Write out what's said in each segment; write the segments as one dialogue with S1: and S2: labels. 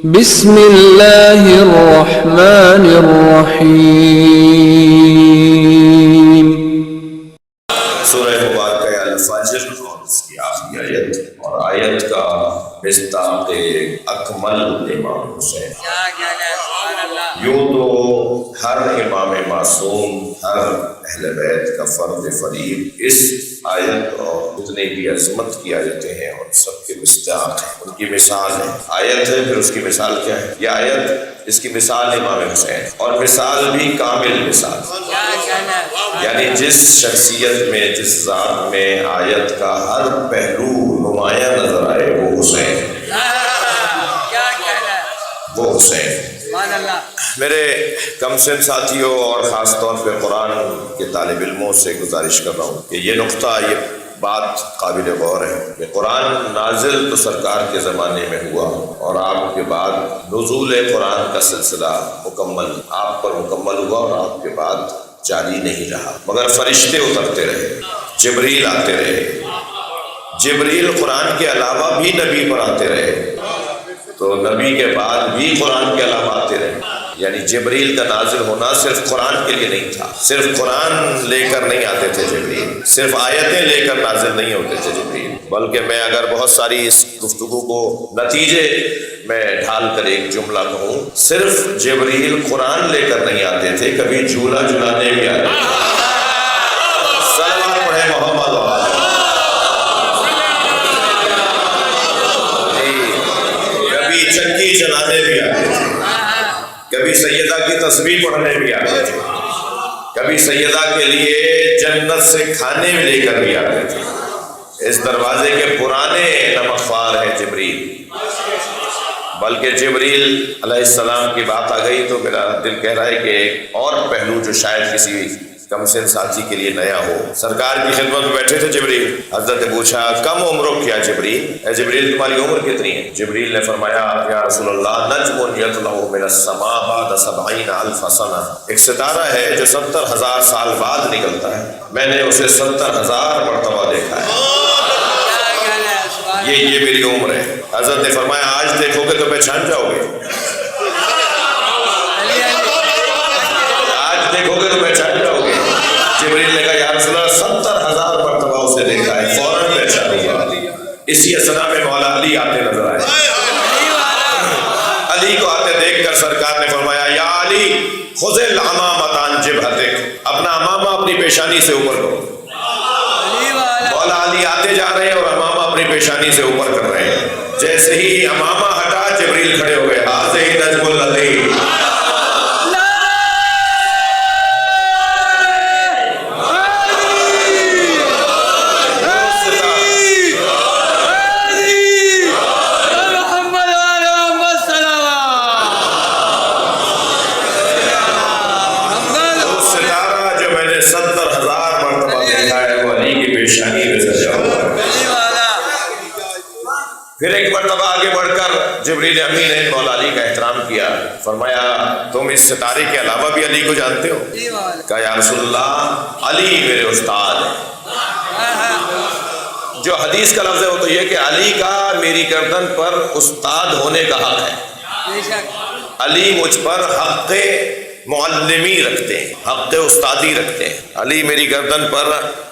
S1: بسم اللہ الرحمن الرحیم۔
S2: سورہ مبارکہ الفجر اور اس کی آخری آیت، اور آیت کا مصداق اکمل امام حسین۔ یوں تو ہر امام معصوم، ہر اہل بیت کا فرد فریب اس آیت اور جتنے بھی عظمت کی آیتیں ہیں اور سب کے مصداق ہیں، ان کی مثال ہے۔ آیت ہے، پھر اس کی مثال کیا ہے؟ یہ آیت اس کی مثال امام حسین، اور مثال بھی کامل مثال، یعنی جس شخصیت میں، جس ذات میں آیت کا ہر پہلو نمایاں نظر آئے وہ حسین، وہ حسین۔ میرے کم سن ساتھیوں اور خاص طور پہ قرآن کے طالب علموں سے گزارش کر رہا ہوں کہ یہ نقطہ، یہ بات قابل غور ہے کہ قرآن نازل تو سرکار کے زمانے میں ہوا، اور آپ کے بعد نزول قرآن کا سلسلہ مکمل آپ پر مکمل ہوا، اور آپ کے بعد جاری نہیں رہا، مگر فرشتے اترتے رہے، جبریل آتے رہے، جبریل قرآن کے علاوہ بھی نبی پر آتے رہے، تو نبی کے بعد بھی قرآن کے علاوہ آتے رہے، یعنی جبریل کا نازل ہونا صرف قرآن کے لیے نہیں تھا، صرف قرآن لے کر نہیں آتے تھے جبریل، صرف آیتیں لے کر نازل نہیں ہوتے تھے جبریل، بلکہ میں اگر بہت ساری اس گفتگو کو نتیجے میں ڈھال کر ایک جملہ کہوں، صرف جبریل قرآن لے کر نہیں آتے تھے، کبھی جھولا جھلانے بھی آتے تھے۔ صلوات پڑھیں محمد و آلہ۔ کبھی چکی چلانے بھی آتے تھے، کبھی سیدہ کی تسبیح پڑھنے بھی آتے تھے، کبھی سیدہ کے لیے جنت سے کھانے بھی لے کر بھی آتے تھے۔ اس دروازے کے پرانے نمکخوار ہیں جبریل، بلکہ جبریل علیہ السلام کی بات آ گئی تو میرا دل کہہ رہا ہے کہ ایک اور پہلو جو شاید کسی کم سن ساتھی کے لیے نیا ہو۔ سرکار کی خدمت میں بیٹھے تھے جبریل، حضرت نے پوچھا کم عمرو کیا جبریل، اے جبریل تمہاری عمر کتنی ہے؟ جبریل نے فرمایا یا رسول اللہ نجم یطلع من السماء بعد 70,000 سنہ، ایک ستارہ ہے جو 70,000 سال بعد نکلتا ہے، میں نے اسے 70,000 مرتبہ دیکھا ہے، یہ میری عمر ہے۔ حضرت نے فرمایا آج دیکھو گے تو پہچان جاؤ گے، آج دیکھو گے تو پہچان جاؤ گے۔ جبریل نے کہا یا رسول اللہ 70,000 مرتبہ اسے دیکھا ہے، فوراً پہچانوں گا۔ اسی اثنا میں مولا علی آتے نظر آئے، علی کو آتے دیکھ کر سرکار نے فرمایا یا علی خذ العمامۃ عن جبہتک، اپنا امامہ اپنی پیشانی سے اوپر کرو۔ مولا علی آتے جا رہے ہیں اور امامہ اپنی پیشانی سے اوپر کر رہے ہیں، جیسے ہی امامہ ہٹا جبریل کھڑے ہو گئے، ہاذہ نجم العلی۔ پھر ایک مرتبہ آگے بڑھ کر جبریل امین نے مولا علی کا احترام کیا، فرمایا تم اس ستارے کے علاوہ بھی علی کو جانتے ہو؟ کہا یا رسول اللہ علی میرے استاد ہیں۔ جو حدیث کا لفظ ہے وہ تو یہ کہ علی کا میری گردن پر استاد ہونے کا حق ہے، علی مجھ پر حق معلمی رکھتے ہیں، حق استادی رکھتے ہیں، علی میری گردن پر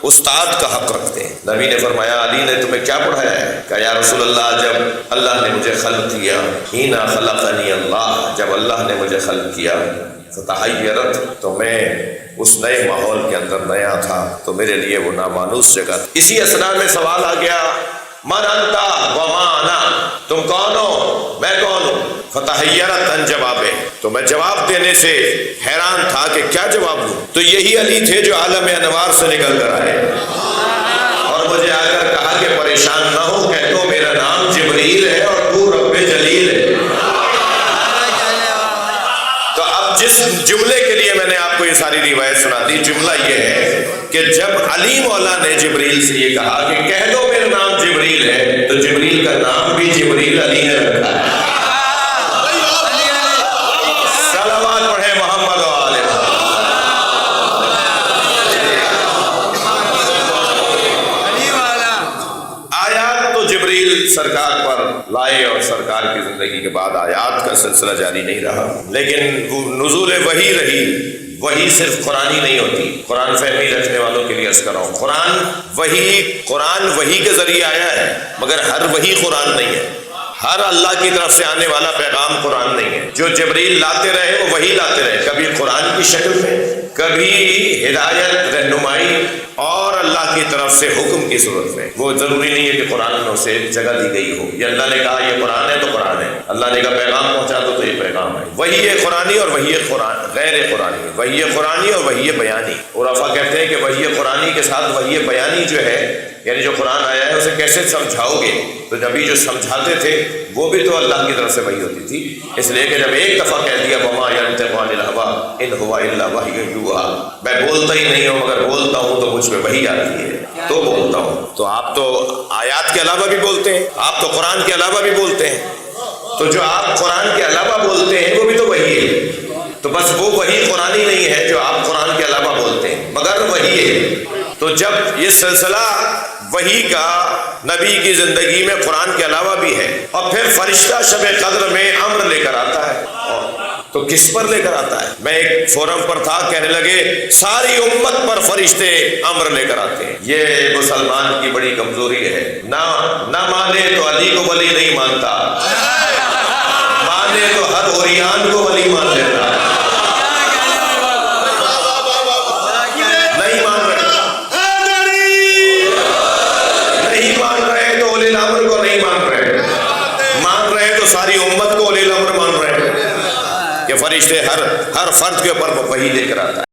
S2: استاد کا حق رکھتے ہیں۔ نبی نے فرمایا علی نے تمہیں کیا پڑھایا ہے؟ کہا یا رسول اللہ جب اللہ نے مجھے خلق کیا، حینا خلقنی اللہ، جب اللہ نے مجھے خلق کیا، فتحیرت، تو میں اس نئے ماحول کے اندر نیا تھا، تو میرے لیے وہ نامانوس جگہ تھی۔ اسی اثنا میں سوال آ گیا من انت وما انا، تم کون ہو میں کون ہوں؟ فتحیرت ان جوابے، تو میں جواب دینے سے حیران تھا کہ کیا جواب دوں، تو یہی علی تھے جو عالم انوار سے نکل کر آئے، اور مجھے آ کر کہا کہ پریشان نہ ہو، کہہ دو میرا نام جبریل ہے اور تو رب جلیل ہے۔ تو اب جس جملے کے لیے میں نے آپ کو یہ ساری روایت سنا دی، جملہ یہ ہے کہ جب علی مولا نے جبریل سے یہ کہا کہ کہہ دو میرا نام جبریل ہے، تو جبریل کا نام بھی جبریل علی نے رکھا ہے۔ صلوات پڑھیں محمد و آلہ۔ آیات تو جبریل سرکار پر لائے اور سرکار کی زندگی کے بعد آیات کا سلسلہ جاری نہیں رہا، لیکن وہ نزول وحی رہی۔ وحی صرف قرآنی نہیں ہوتی، قرآن فہمی رکھنے والوں کے لیے عرض کر رہا ہوں، قرآن وحی کے ذریعے آیا ہے، مگر ہر وحی قرآن نہیں ہے، ہر اللہ کی طرف سے آنے والا پیغام قرآن نہیں ہے۔ جو جبریل لاتے رہے وہ وحی لاتے رہے، کبھی قرآن کی شکل میں، کبھی ہدایت، رہنمائی اور اللہ کی طرف سے حکم کی صورت میں۔ وہ ضروری نہیں ہے کہ قرآن میں اسے جگہ دی گئی ہو، یہ اللہ نے کہا یہ قرآن ہے تو قرآن ہے، اللہ نے کہا پیغام پہنچا دو تو یہ پیغام ہے۔ وحی قرآنی اور وحی غیر قرآنی، وحی قرآنی اور وحی بیانی۔ عرفا کہتے ہیں کہ وحی قرآنی کے ساتھ وحی بیانی جو ہے، یعنی جو قرآن آیا ہے اسے کیسے سمجھاؤ گے، تو نبی جو سمجھاتے تھے وہ بھی تو اللہ کی طرف سے وحی ہوتی تھی، اس لیے کہ جب ایک دفعہ کہہ دیا وما ينطق عن الهوى ان هو الا وحی یوحی، میں بولتا ہی نہیں ہوں مگر بولتا ہوں تو مجھ پہ وحی آتی ہے تو بولتا ہوں۔ تو آپ تو آیات کے علاوہ بھی بولتے ہیں، آپ تو قرآن کے علاوہ بھی بولتے ہیں، تو جو آپ قرآن کے علاوہ بولتے ہیں وہ بھی تو وحی ہے، تو بس وہ وحی قرآنی نہیں ہے جو آپ قرآن کے علاوہ بولتے ہیں، مگر وحی ہے۔ تو جب یہ سلسلہ وحی کا نبی کی زندگی میں قرآن کے علاوہ بھی ہے، اور پھر فرشتہ شب قدر میں امر لے کر آتا ہے، تو کس پر لے کر آتا ہے؟ میں ایک فورم پر تھا، کہنے لگے ساری امت پر فرشتے امر لے کر آتے ہیں۔ یہ مسلمان کی بڑی کمزوری ہے، نہ مانے تو علی کو ولی نہیں مانتا، مانے تو ہر اوریان کو ولی مان لیتا ہے۔ نہیں مان رہے تو اولی الامر کو نہیں مان رہے، مان رہے تو ساری امت کو اولی الامر مان رہے، کہ فرشتے ہر فرد کے اوپر وحی لے کر آتا ہے۔